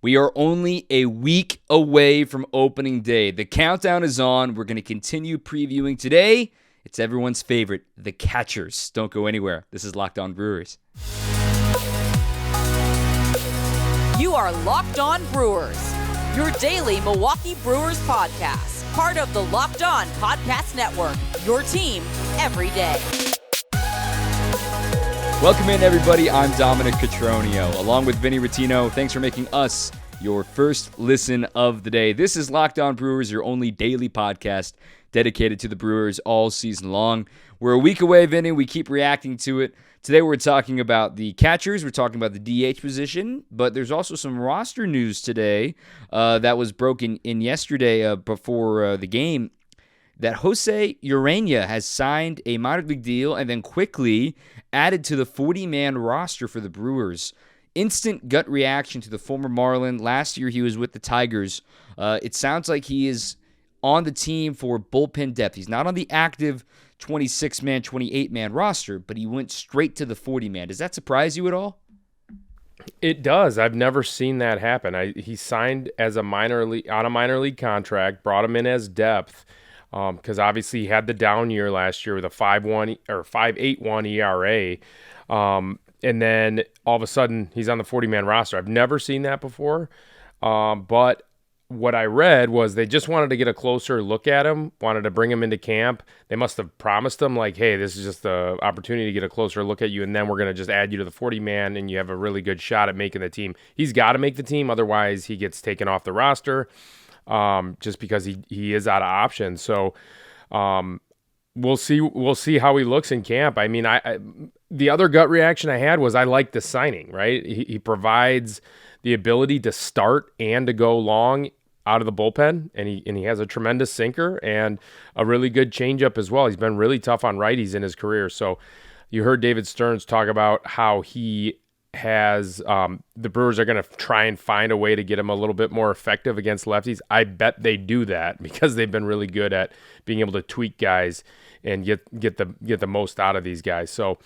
We are only a week away from opening day. The countdown is on. We're going to continue previewing today. It's everyone's favorite, the catchers. Don't go anywhere. This is Locked On Brewers. You are Locked On Brewers, your daily Milwaukee Brewers podcast. Part of the Locked On Podcast Network, your team every day. Welcome in, everybody. I'm Dominic Cotroneo, along with Vinny Rattino. Thanks for making us your first listen of the day. This is Locked On Brewers, your only daily podcast dedicated to the Brewers all season long. We're a week away, Vinny. We keep reacting to it. Today we're talking about the catchers. We're talking about the DH position, but there's also some roster news today that was broken in yesterday before the game, that Jose Urena has signed a minor league deal and then quickly added to the 40-man roster for the Brewers. Instant gut reaction to the former Marlin. Last year he was with the Tigers. It sounds like he is on the team for bullpen depth. He's not on the active 26-man, 28-man roster, but he went straight to the 40-man. Does that surprise you at all? It does. I've never seen that happen. He signed as a minor league contract, brought him in as depth, because obviously he had the down year last year with a 5.1 or 5.81 ERA, and then all of a sudden he's on the 40-man roster. I've never seen that before, but what I read was they just wanted to get a closer look at him, wanted to bring him into camp. They must have promised him, like, hey, this is just the opportunity to get a closer look at you, and then we're going to just add you to the 40-man, and you have a really good shot at making the team. He's got to make the team, otherwise he gets taken off the roster, just because he is out of options. So we'll see how he looks in camp. I mean, the other gut reaction I had was I like the signing, right? He provides the ability to start and to go long out of the bullpen, and he has a tremendous sinker and a really good changeup as well. He's been really tough on righties in his career. So you heard David Stearns talk about how he has the Brewers are going to try and find a way to get him a little bit more effective against lefties. I bet they do that because they've been really good at being able to tweak guys and get the most out of these guys. So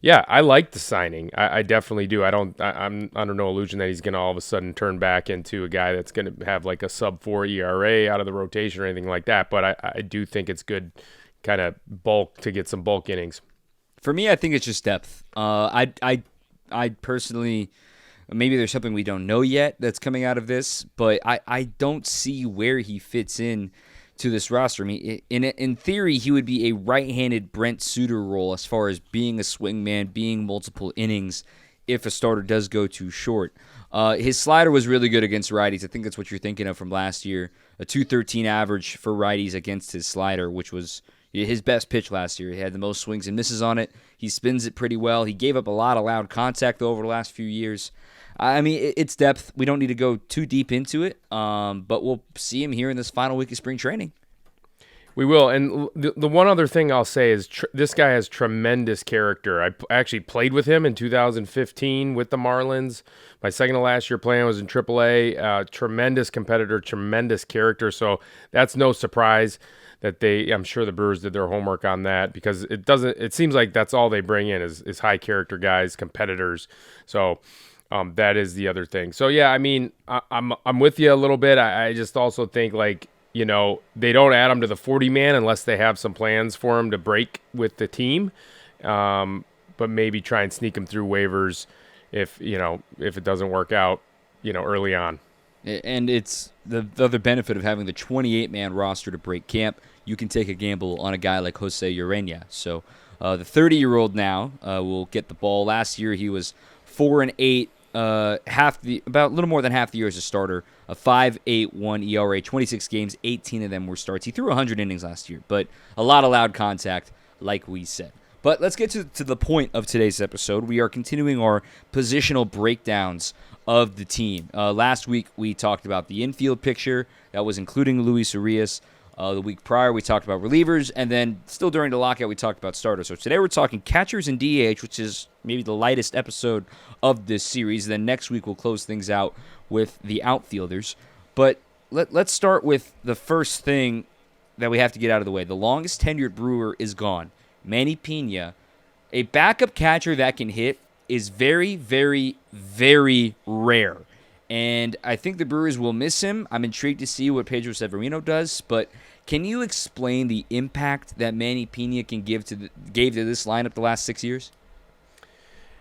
yeah, I like the signing. I definitely do. I'm under no illusion that he's going to all of a sudden turn back into a guy that's going to have like a sub-4 ERA out of the rotation or anything like that. But I do think it's good kind of bulk to get some bulk innings. For me, I think it's just depth. I personally, maybe there's something we don't know yet that's coming out of this, but I don't see where he fits in to this roster. I mean, in theory, he would be a right-handed Brent Suter role as far as being a swingman, being multiple innings if a starter does go too short. His slider was really good against righties. I think that's what you're thinking of from last year. A 213 average for righties against his slider, which was his best pitch last year. He had the most swings and misses on it. He spins it pretty well. He gave up a lot of loud contact over the last few years. I mean, it's depth. We don't need to go too deep into it, but we'll see him here in this final week of spring training. We will. And the one other thing I'll say is this guy has tremendous character. I actually played with him in 2015 with the Marlins. My second to last year playing was in AAA. Tremendous competitor, tremendous character. So that's no surprise that I'm sure the Brewers did their homework on that, because it seems like that's all they bring in is high character guys, competitors. So that is the other thing. So yeah, I mean, I'm with you a little bit. I just also think, like, you know, they don't add him to the 40-man unless they have some plans for him to break with the team, but maybe try and sneak him through waivers if it doesn't work out, early on. And it's the other benefit of having the 28-man roster to break camp. You can take a gamble on a guy like Jose Urena. So the 30-year-old now will get the ball. Last year he was 4-8, about a little more than half the year as a starter. A 5.81 ERA, 26 games, 18 of them were starts. He threw 100 innings last year, but a lot of loud contact, like we said. But let's get to the point of today's episode. We are continuing our positional breakdowns of the team. Last week, we talked about the infield picture. That was including Luis Urias. The week prior, we talked about relievers. And then still during the lockout, we talked about starters. So today, we're talking catchers and DH, which is maybe the lightest episode of this series. Then next week, we'll close things out with the outfielders. But let's start with the first thing that we have to get out of the way. The longest tenured Brewer is gone. Manny Pena, a backup catcher that can hit, is very, very, very rare. and I think the Brewers will miss him. I'm intrigued to see what Pedro Severino does, but can you explain the impact that Manny Pena gave to this lineup the last 6 years?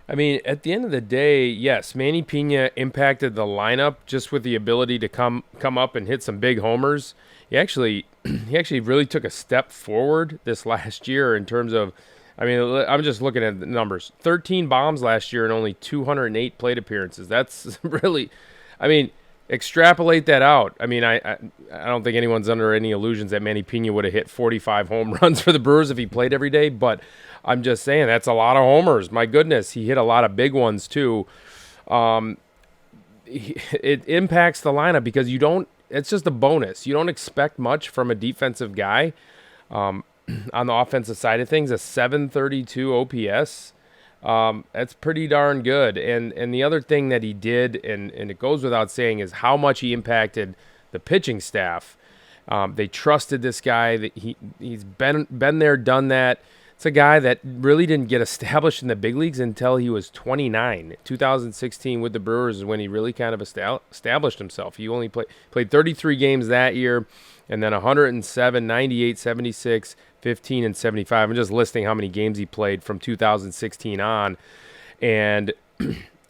I mean, at the end of the day, yes, Manny Pena impacted the lineup just with the ability to come up and hit some big homers. He actually really took a step forward this last year in terms of, I mean, I'm just looking at the numbers. 13 bombs last year and only 208 plate appearances. That's really, I mean, extrapolate that out. I mean, I don't think anyone's under any illusions that Manny Pena would have hit 45 home runs for the Brewers if he played every day, but I'm just saying that's a lot of homers. My goodness, he hit a lot of big ones too. It impacts the lineup because it's just a bonus. You don't expect much from a defensive guy. On the offensive side of things, a 732 OPS. That's pretty darn good. And the other thing that he did, and it goes without saying, is how much he impacted the pitching staff. They trusted this guy. That he's been there, done that. It's a guy that really didn't get established in the big leagues until he was 29. 2016 with the Brewers is when he really kind of established himself. He only played 33 games that year, and then 107, 98, 76, 15, and 75. I'm just listing how many games he played from 2016 on. And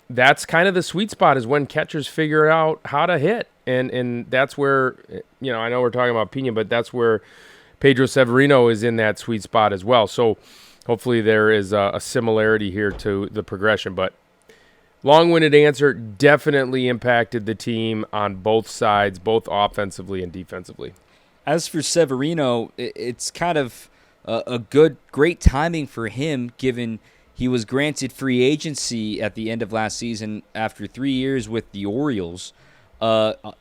that's kind of the sweet spot, is when catchers figure out how to hit. And that's where, I know we're talking about Pena, but that's where Pedro Severino is in that sweet spot as well. So hopefully there is a similarity here to the progression. But long-winded answer, definitely impacted the team on both sides, both offensively and defensively. As for Severino, it's kind of great timing for him, given he was granted free agency at the end of last season after 3 years with the Orioles.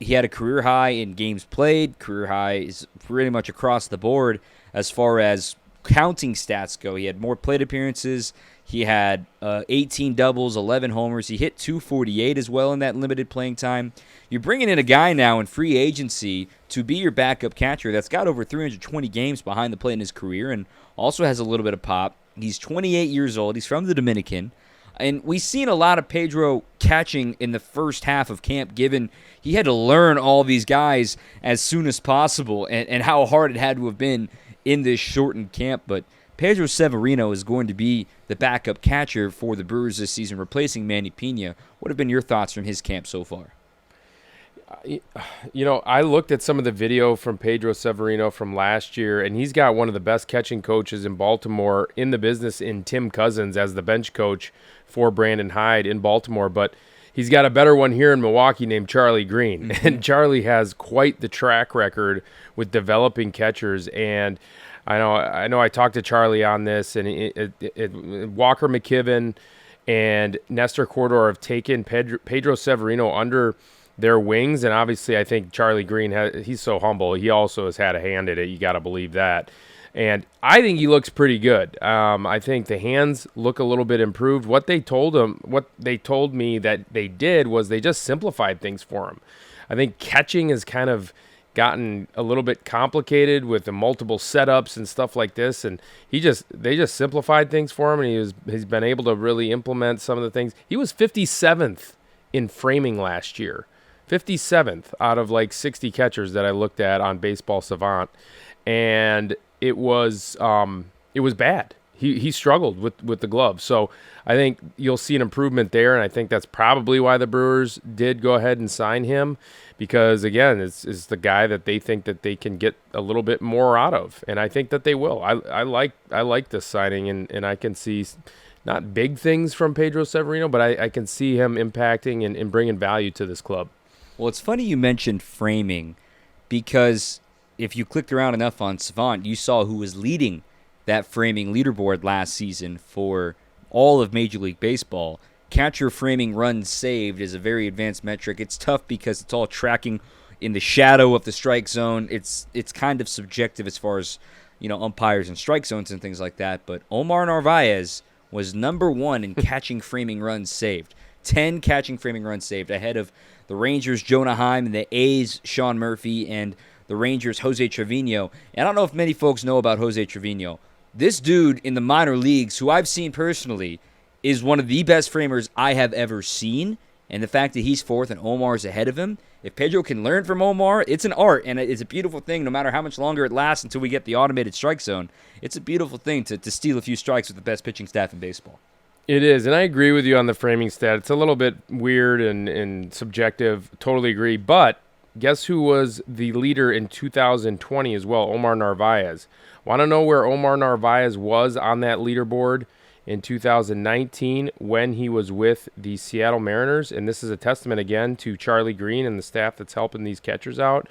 He had a career high in games played, career high is pretty much across the board as far as counting stats go. He had more plate appearances. He had 18 doubles, 11 homers. He hit 248 as well in that limited playing time. You're bringing in a guy now in free agency to be your backup catcher that's got over 320 games behind the plate in his career and also has a little bit of pop. He's 28 years old. He's from the Dominican. And we've seen a lot of Pedro catching in the first half of camp, given he had to learn all these guys as soon as possible and how hard it had to have been in this shortened camp. But Pedro Severino is going to be the backup catcher for the Brewers this season, replacing Manny Pena. What have been your thoughts from his camp so far? I looked at some of the video from Pedro Severino from last year, and he's got one of the best catching coaches in Baltimore in the business in Tim Cousins as the bench coach for Brandon Hyde in Baltimore. But he's got a better one here in Milwaukee named Charlie Green. Mm-hmm. And Charlie has quite the track record with developing catchers. And I know I talked to Charlie on this, and Walker McKibben and Nestor Corredor have taken Pedro Severino under their wings, and obviously I think Charlie Green, he's so humble. He also has had a hand in it. You got to believe that. And I think he looks pretty good. I think the hands look a little bit improved. What they told me that they did was they just simplified things for him. I think catching has kind of gotten a little bit complicated with the multiple setups and stuff like this, and they just simplified things for him, and he's been able to really implement some of the things. He was 57th in framing last year. 57th out of like 60 catchers that I looked at on Baseball Savant, and it was bad. He struggled with the glove. So I think you'll see an improvement there, and I think that's probably why the Brewers did go ahead and sign him, because again, it's the guy that they think that they can get a little bit more out of, and I think that they will. I like this signing, and I can see not big things from Pedro Severino, but I can see him impacting and bringing value to this club. Well, it's funny you mentioned framing, because if you clicked around enough on Savant, you saw who was leading that framing leaderboard last season for all of Major League Baseball. Catcher framing runs saved is a very advanced metric. It's tough because it's all tracking in the shadow of the strike zone. It's kind of subjective as far as, umpires and strike zones and things like that. But Omar Narvaez was number one in catching framing runs saved. 10 catching framing runs saved, ahead of the Rangers' Jonah Heim and the A's' Sean Murphy and the Rangers' Jose Trevino. And I don't know if many folks know about Jose Trevino. This dude in the minor leagues, who I've seen personally, is one of the best framers I have ever seen. And the fact that he's fourth and Omar's ahead of him, if Pedro can learn from Omar, it's an art, and it's a beautiful thing no matter how much longer it lasts until we get the automated strike zone. It's a beautiful thing to steal a few strikes with the best pitching staff in baseball. It is, and I agree with you on the framing stat. It's a little bit weird and subjective. Totally agree. But guess who was the leader in 2020 as well? Omar Narvaez. Want to know where Omar Narvaez was on that leaderboard in 2019 when he was with the Seattle Mariners? And this is a testament again to Charlie Green and the staff that's helping these catchers out.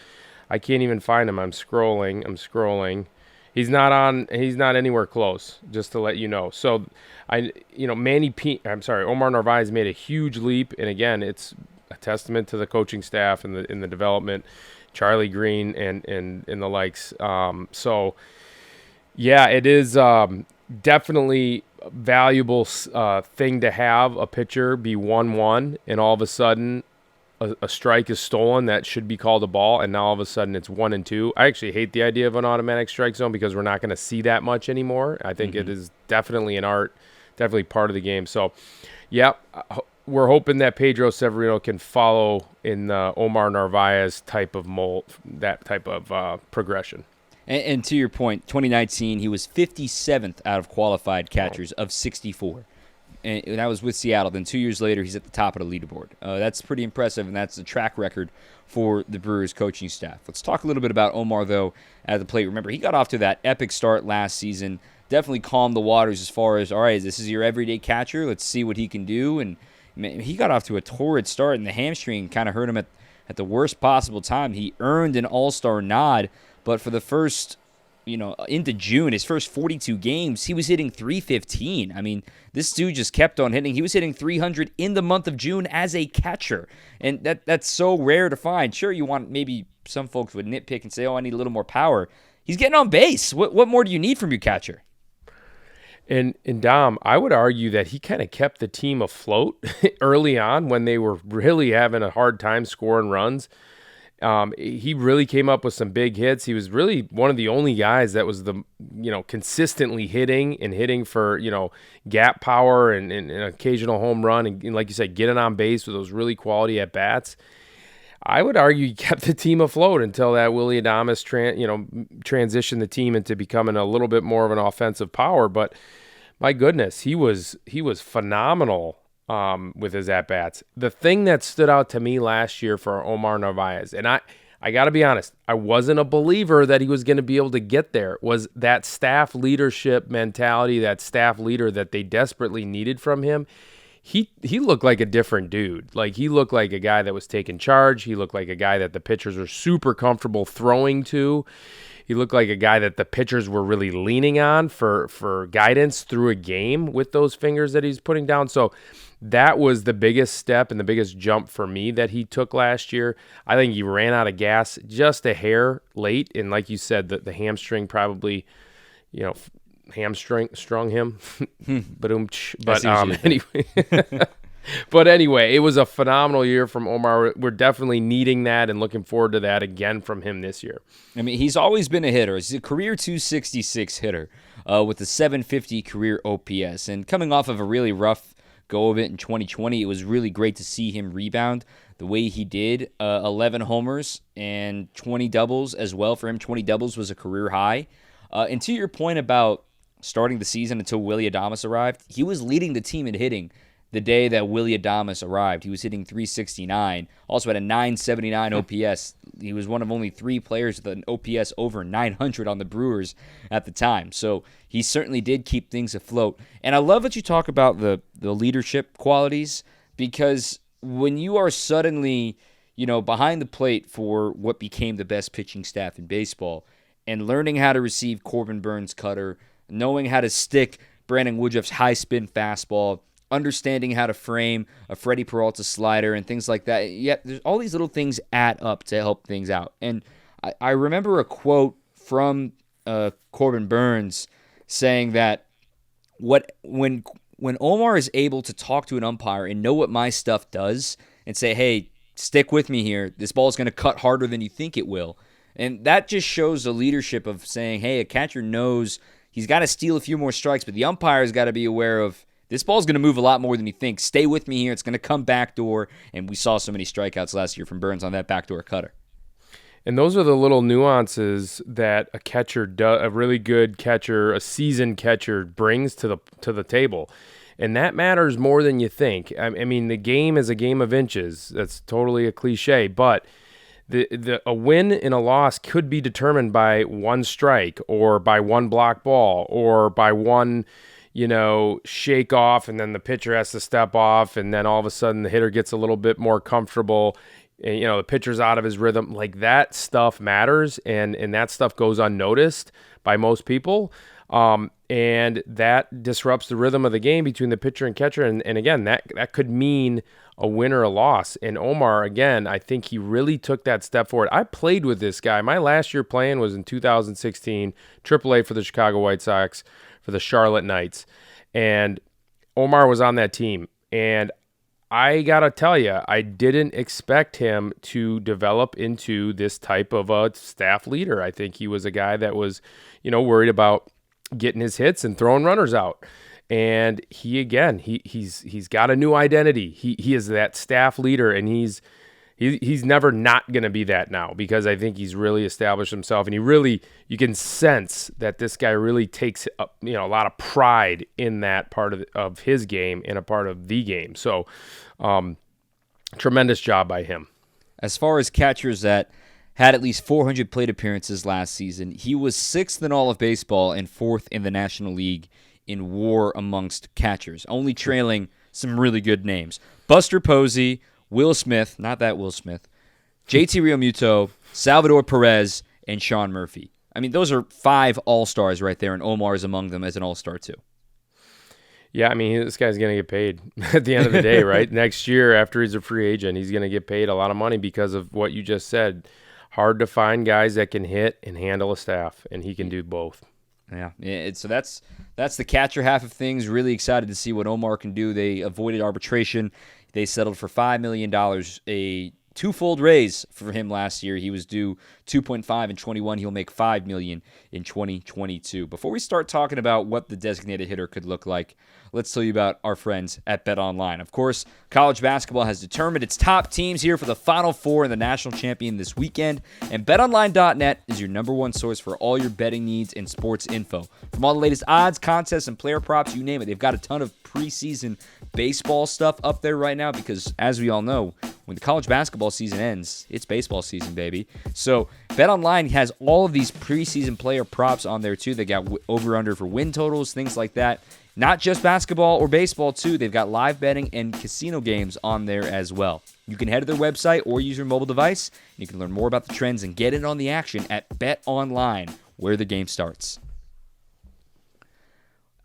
I can't even find him. I'm scrolling. He's not anywhere close, just to let you know. So Omar Narvaez made a huge leap, and again, it's a testament to the coaching staff and the development, Charlie Green and the likes. So yeah, it is definitely a valuable thing to have a pitcher be 1-1, and all of a sudden a strike is stolen that should be called a ball, and now all of a sudden it's 1-2. I actually hate the idea of an automatic strike zone because we're not going to see that much anymore. I think it is definitely an art, definitely part of the game. So, yeah, we're hoping that Pedro Severino can follow in the Omar Narvaez type of mold, that type of progression. And to your point, 2019, he was 57th out of qualified catchers of 64. And that was with Seattle. Then 2 years later, he's at the top of the leaderboard. That's pretty impressive, and that's the track record for the Brewers coaching staff. Let's talk a little bit about Omar, though, at the plate. Remember, he got off to that epic start last season. Definitely calmed the waters as far as, all right, this is your everyday catcher. Let's see what he can do. And he got off to a torrid start, and the hamstring kind of hurt him at the worst possible time. He earned an all-star nod, but for the first into June, his first 42 games, he was hitting .315. I mean, this dude just kept on hitting. He was hitting .300 in the month of June as a catcher, and that's so rare to find. Sure, you want, maybe some folks would nitpick and say, oh, I need a little more power. He's getting on base. What more do you need from your catcher? And Dom, I would argue that he kind of kept the team afloat early on when they were really having a hard time scoring runs. He really came up with some big hits. He was really one of the only guys that was consistently hitting for, gap power and an occasional home run. And like you said, getting on base with those really quality at bats. I would argue he kept the team afloat until that Willy Adames transitioned the team into becoming a little bit more of an offensive power. But my goodness, he was phenomenal with his at-bats. The thing that stood out to me last year for Omar Narvaez, and I got to be honest, I wasn't a believer that he was going to be able to get there, was that staff leadership mentality, that staff leader that they desperately needed from him. He looked like a different dude. Like, he looked like a guy that was taking charge. He looked like a guy that the pitchers were super comfortable throwing to. He looked like a guy that the pitchers were really leaning on for guidance through a game with those fingers that he's putting down. So that was the biggest step and the biggest jump for me that he took last year. I think he ran out of gas just a hair late. And like you said, the hamstring probably, strung him. But anyway. But anyway, it was a phenomenal year from Omar. We're definitely needing that and looking forward to that again from him this year. I mean, he's always been a hitter. He's a career .266 hitter with a .750 career OPS. And coming off of a really rough go of it in 2020, it was really great to see him rebound the way he did. 11 homers and 20 doubles as well for him. 20 doubles was a career high. And to your point about starting the season until Willy Adames arrived, he was leading the team in hitting the day that Willy Adames arrived. He was hitting .369, also had a .979 OPS. He was one of only 3 players with an OPS over 900 on the Brewers at the time. So he certainly did keep things afloat. And I love that you talk about the leadership qualities, because when you are suddenly, behind the plate for what became the best pitching staff in baseball, and learning how to receive Corbin Burns' cutter, knowing how to stick Brandon Woodruff's high-spin fastball, understanding how to frame a Freddie Peralta slider and things like that. Yeah, there's all these little things add up to help things out. And I remember a quote from Corbin Burns saying that when Omar is able to talk to an umpire and know what my stuff does and say, hey, stick with me here, this ball is going to cut harder than you think it will. And that just shows the leadership of saying, hey, a catcher knows he's got to steal a few more strikes, but the umpire's got to be aware of, this ball's going to move a lot more than you think. Stay with me here. It's going to come backdoor, and we saw so many strikeouts last year from Burns on that backdoor cutter. And those are the little nuances that a really good catcher, a seasoned catcher, brings to the table. And that matters more than you think. I mean, the game is a game of inches. That's totally a cliche, but a win and a loss could be determined by one strike or by one block ball or by one, shake off, and then the pitcher has to step off, and then all of a sudden the hitter gets a little bit more comfortable. And, the pitcher's out of his rhythm. Like, that stuff matters, and that stuff goes unnoticed by most people. And that disrupts the rhythm of the game between the pitcher and catcher. And again, that could mean a win or a loss. And Omar, again, I think he really took that step forward. I played with this guy. My last year playing was in 2016, AAA for the Chicago White Sox, for the Charlotte Knights. And Omar was on that team. And I got to tell you, I didn't expect him to develop into this type of a staff leader. I think he was a guy that was, worried about getting his hits and throwing runners out. And he's got a new identity. He is that staff leader, and he's never not going to be that now, because I think he's really established himself, and you can sense that this guy really takes a lot of pride in that part of his game and a part of the game. So tremendous job by him. As far as catchers that had at least 400 plate appearances last season, he was 6th in all of baseball and 4th in the National League in WAR amongst catchers, only trailing some really good names. Buster Posey, Will Smith, not that Will Smith, JT Realmuto, Salvador Perez, and Sean Murphy. I mean, those are 5 all-stars right there, and Omar's among them as an all-star too. Yeah, I mean, this guy's going to get paid at the end of the day, right? Next year, after he's a free agent, he's going to get paid a lot of money because of what you just said. Hard to find guys that can hit and handle a staff, and he can do both. Yeah, so that's the catcher half of things. Really excited to see what Omar can do. They avoided arbitration. They settled for $5 million, a twofold raise for him last year. He was due 2.5 in 21. He'll make $5 million in 2022. Before we start talking about what the designated hitter could look like, let's tell you about our friends at BetOnline. Of course, college basketball has determined its top teams here for the Final Four and the national champion this weekend, and BetOnline.net is your number one source for all your betting needs and sports info. From all the latest odds, contests, and player props, you name it, they've got a ton of preseason baseball stuff up there right now because, as we all know, when the college basketball season ends, it's baseball season, baby. So BetOnline has all of these preseason player props on there, too. They got over-under for win totals, things like that. Not just basketball or baseball, too. They've got live betting and casino games on there as well. You can head to their website or use your mobile device. And you can learn more about the trends and get in on the action at BetOnline, where the game starts.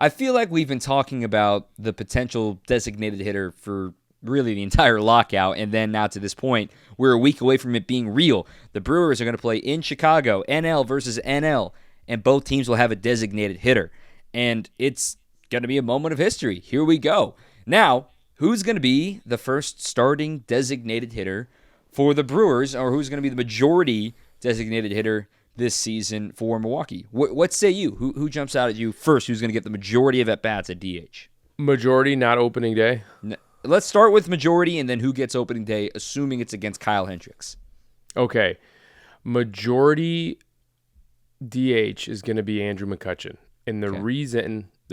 I feel like we've been talking about the potential designated hitter for really the entire lockout, and then now to this point, we're a week away from it being real. The Brewers are going to play in Chicago, NL versus NL, and both teams will have a designated hitter. And it's going to be a moment of history. Here we go. Now, who's going to be the first starting designated hitter for the Brewers, or who's going to be the majority designated hitter this season for Milwaukee? What say you? Who jumps out at you first? Who's going to get the majority of at-bats at DH? Majority, not opening day? Let's start with majority and then who gets opening day, assuming it's against Kyle Hendricks. Okay. Majority DH is going to be Andrew McCutchen. And the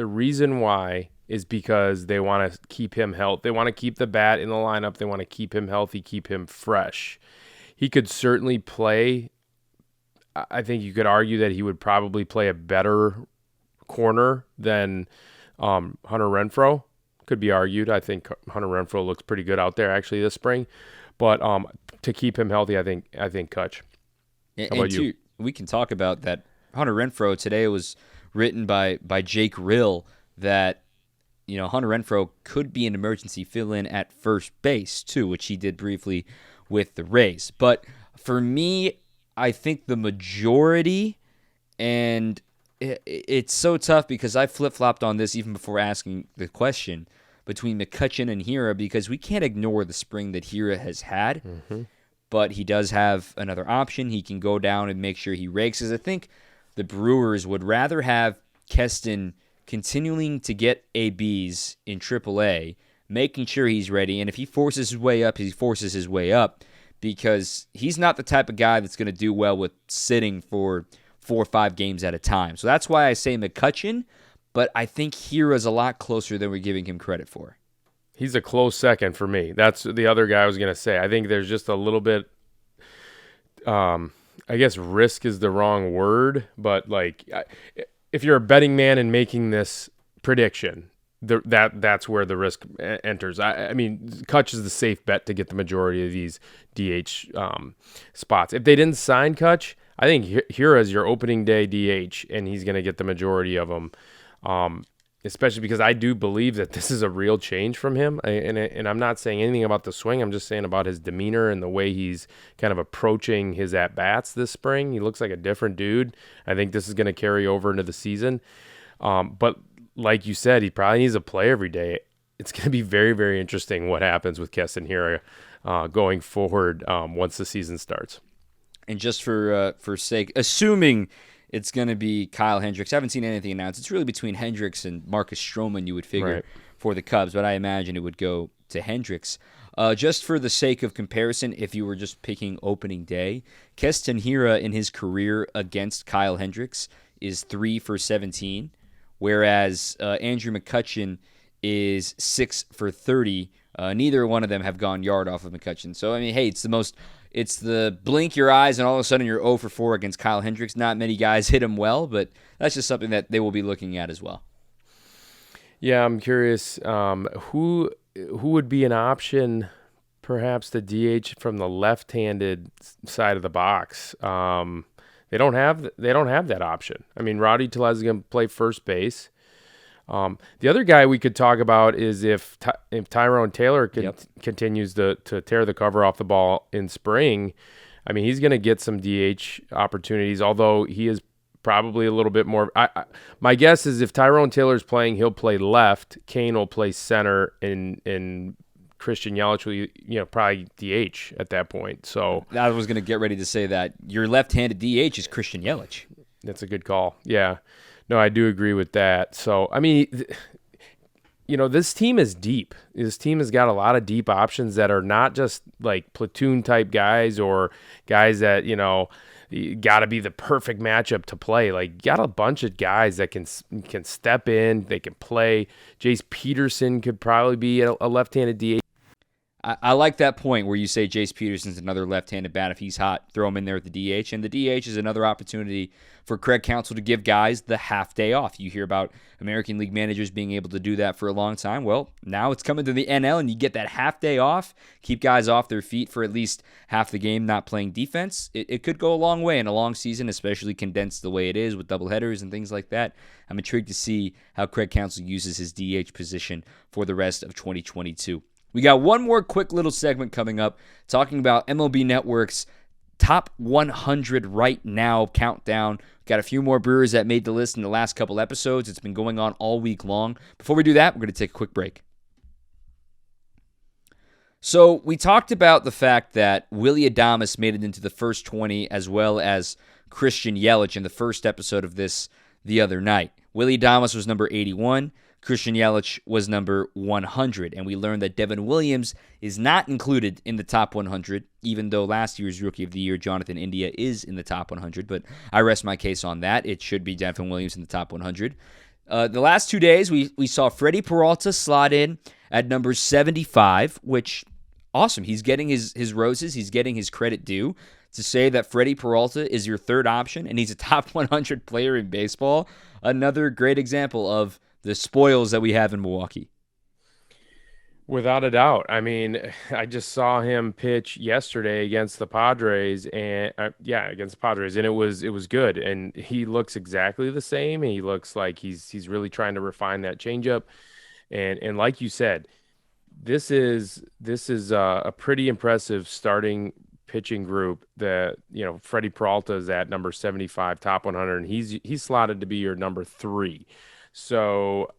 reason why is because they want to keep him healthy. They want to keep the bat in the lineup. They want to keep him healthy, keep him fresh. He could certainly play. I think you could argue that he would probably play a better corner than Hunter Renfroe. Could be argued. I think Hunter Renfroe looks pretty good out there actually this spring. But to keep him healthy, I think Kutch. How about you? We can talk about that. Hunter Renfroe today was written by Jake Rill that Hunter Renfroe could be an emergency fill-in at first base too, which he did briefly with the Rays. But for me, I think the majority, and it's so tough because I flip-flopped on this even before asking the question between McCutchen and Hira because we can't ignore the spring that Hira has had. Mm-hmm. But he does have another option. He can go down and make sure he rakes. As I think the Brewers would rather have Keston continuing to get ABs in AAA, making sure he's ready. And if he forces his way up, he forces his way up, because he's not the type of guy that's going to do well with sitting for 4 or 5 games at a time. So that's why I say McCutchen, but I think Hira's a lot closer than we're giving him credit for. He's a close second for me. That's the other guy I was going to say. I think there's just a little bit, I guess risk is the wrong word, but like if you're a betting man and making this prediction, that's where the risk enters. I mean, Kutch is the safe bet to get the majority of these DH spots. If they didn't sign Kutch, I think Hira is your opening day DH, and he's going to get the majority of them. Especially because I do believe that this is a real change from him. And I'm not saying anything about the swing. I'm just saying about his demeanor and the way he's kind of approaching his at-bats this spring. He looks like a different dude. I think this is going to carry over into the season. But like you said, he probably needs to play every day. It's going to be very, very interesting what happens with Keston Hiura going forward once the season starts. And just for sake, assuming it's going to be Kyle Hendricks. I haven't seen anything announced. It's really between Hendricks and Marcus Stroman, you would figure, right, for the Cubs, but I imagine it would go to Hendricks. Just for the sake of comparison, if you were just picking opening day, Keston Hiura in his career against Kyle Hendricks is 3 for 17, whereas Andrew McCutchen is 6 for 30. Neither one of them have gone yard off of McCutchen. So, I mean, hey, it's the blink your eyes and all of a sudden you're 0 for 4 against Kyle Hendricks. Not many guys hit him well, but that's just something that they will be looking at as well. Yeah, I'm curious who would be an option, perhaps the DH from the left-handed side of the box. They don't have that option. I mean, Rowdy Tellez is going to play first base. The other guy we could talk about is if Tyrone Taylor continues to tear the cover off the ball in spring. I mean, he's going to get some DH opportunities, although he is probably a little bit more. My guess is if Tyrone Taylor's playing, he'll play left. Kane will play center, and Christian Yelich will, probably DH at that point. So I was going to get ready to say that your left-handed DH is Christian Yelich. That's a good call. Yeah. No, I do agree with that. So, I mean, this team is deep. This team has got a lot of deep options that are not just like platoon type guys or guys that, got to be the perfect matchup to play. Like, you got a bunch of guys that can step in, they can play. Jace Peterson could probably be a left-handed DH. I like that point where you say Jace Peterson's another left-handed bat. If he's hot, throw him in there at the DH. And the DH is another opportunity for Craig Counsell to give guys the half day off. You hear about American League managers being able to do that for a long time. Well, now it's coming to the NL, and you get that half day off, keep guys off their feet for at least half the game, not playing defense. It could go a long way in a long season, especially condensed the way it is with doubleheaders and things like that. I'm intrigued to see how Craig Counsell uses his DH position for the rest of 2022. We got one more quick little segment coming up talking about MLB Network's top 100 right now countdown. Got a few more Brewers that made the list in the last couple episodes. It's been going on all week long. Before we do that, we're going to take a quick break. So we talked about the fact that Willy Adames made it into the first 20 as well as Christian Yelich in the first episode of this the other night. Willy Adames was number 81. Christian Yelich was number 100, and we learned that Devin Williams is not included in the top 100, even though last year's Rookie of the Year, Jonathan India, is in the top 100, but I rest my case on that. It should be Devin Williams in the top 100. The last 2 days, we saw Freddie Peralta slot in at number 75, which, awesome. He's getting his roses. He's getting his credit due. To say that Freddie Peralta is your third option, and he's a top 100 player in baseball, another great example of the spoils that we have in Milwaukee. Without a doubt. I mean, I just saw him pitch yesterday against the Padres, and against the Padres, and it was good. And he looks exactly the same. He looks like he's really trying to refine that changeup. And like you said, this is a pretty impressive starting pitching group that, Freddie Peralta is at number 75, top 100, and he's slotted to be your number 3. So,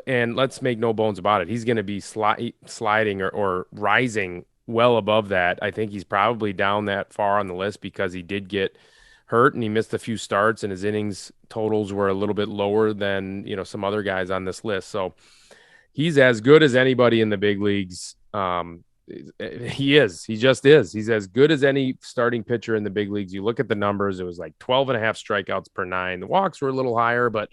and let's make no bones about it. He's going to be sliding or rising well above that. I think he's probably down that far on the list because he did get hurt and he missed a few starts, and his innings totals were a little bit lower than, some other guys on this list. So he's as good as anybody in the big leagues. He just is. He's as good as any starting pitcher in the big leagues. You look at the numbers, it was like 12 and a half strikeouts per 9. The walks were a little higher, but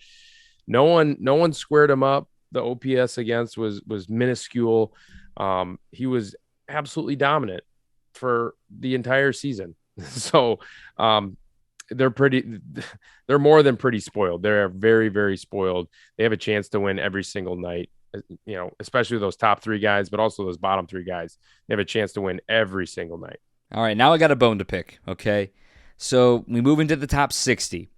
no one squared him up. The OPS against was minuscule. He was absolutely dominant for the entire season. So they're more than pretty spoiled. They're very, very spoiled. They have a chance to win every single night, especially those top 3 guys, but also those bottom 3 guys. They have a chance to win every single night. All right, now I got a bone to pick, okay? So we move into the top 60.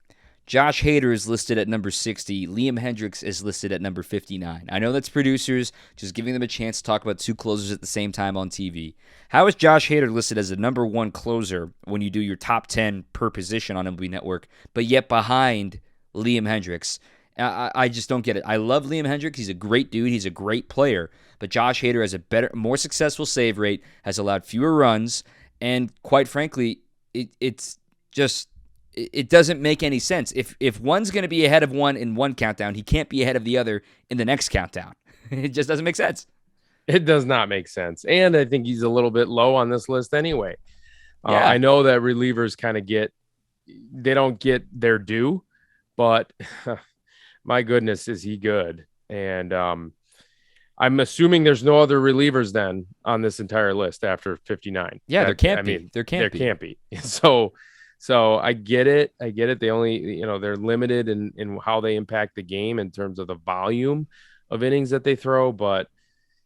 Josh Hader is listed at number 60. Liam Hendriks is listed at number 59. I know that's producers, just giving them a chance to talk about 2 closers at the same time on TV. How is Josh Hader listed as a number 1 closer when you do your top 10 per position on MLB Network, but yet behind Liam Hendriks? I just don't get it. I love Liam Hendriks. He's a great dude. He's a great player. But Josh Hader has a better, more successful save rate, has allowed fewer runs, and quite frankly, it doesn't make any sense. If one's going to be ahead of one in one countdown, he can't be ahead of the other in the next countdown. It just doesn't make sense. It does not make sense. And I think he's a little bit low on this list anyway. Yeah. I know that relievers kind of they don't get their due, but my goodness, is he good. And I'm assuming there's no other relievers then on this entire list after 59. Yeah, there can't be. There can't be. So I get it. They only, they're limited in how they impact the game in terms of the volume of innings that they throw, but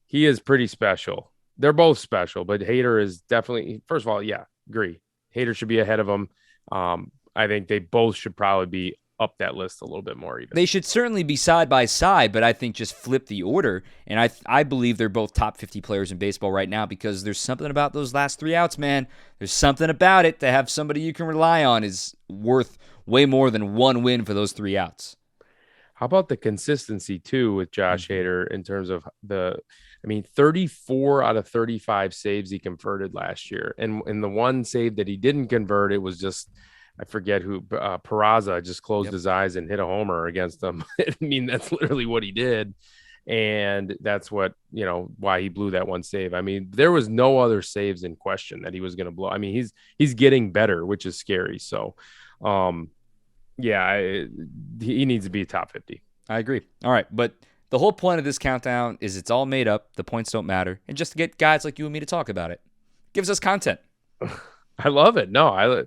he is pretty special. They're both special, but Hader is definitely, first of all, yeah, agree. Hader should be ahead of him. I think they both should probably be up that list a little bit more even. They should certainly be side by side, but I think just flip the order. And I believe they're both top 50 players in baseball right now because there's something about those last 3 outs, man. There's something about it. To have somebody you can rely on is worth way more than 1 win for those 3 outs. How about the consistency too with Josh Hader in terms of 34 out of 35 saves he converted last year. And in the one save that he didn't convert, it was just, I forget who, Peraza just closed his eyes and hit a homer against them. I mean, that's literally what he did. And that's what, why he blew that one save. I mean, there was no other saves in question that he was going to blow. I mean, he's getting better, which is scary. So, he needs to be top 50. I agree. All right. But the whole point of this countdown is it's all made up. The points don't matter. And just to get guys like you and me to talk about it. Gives us content. I love it. No,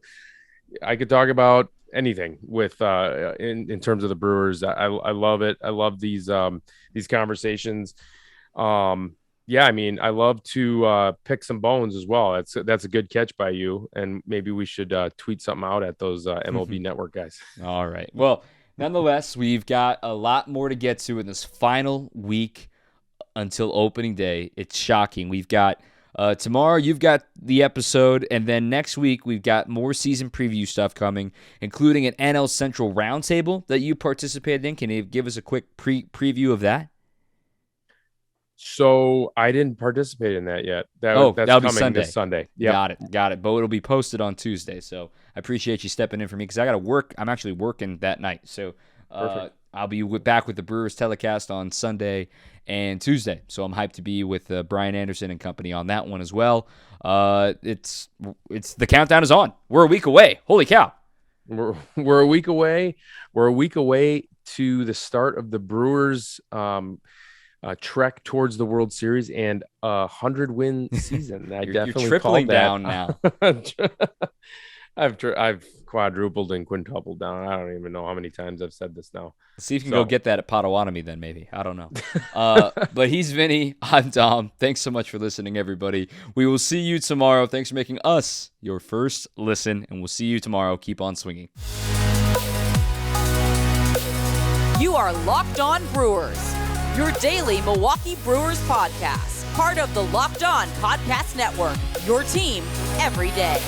I could talk about anything with in terms of the Brewers. I love it. I love these conversations. I love to pick some bones as well. That's a good catch by you, and maybe we should tweet something out at those MLB Network guys. All right. Well, nonetheless, we've got a lot more to get to in this final week until opening day. It's shocking. We've got tomorrow, you've got the episode, and then next week we've got more season preview stuff coming, including an NL Central roundtable that you participated in. Can you give us a quick preview of that? So I didn't participate in that yet. That'll coming be Sunday. This Sunday. Yep. Got it. But it'll be posted on Tuesday. So I appreciate you stepping in for me because I got to work. I'm actually working that night. So I'll be back with the Brewers telecast on Sunday and Tuesday. So I'm hyped to be with Brian Anderson and company on that one as well. It's the countdown is on. We're a week away. Holy cow. We're a week away. We're a week away to the start of the Brewers trek towards the World Series and 100-win season. You're tripling down now. I've quadrupled and quintupled down. I don't even know how many times I've said this now. See if you can go get that at Potawatomi then, maybe. I don't know. But he's Vinny. I'm Tom. Thanks so much for listening, everybody. We will see you tomorrow. Thanks for making us your first listen, and we'll see you tomorrow. Keep on swinging. You are Locked On Brewers, your daily Milwaukee Brewers podcast. Part of the Locked On Podcast Network, your team every day.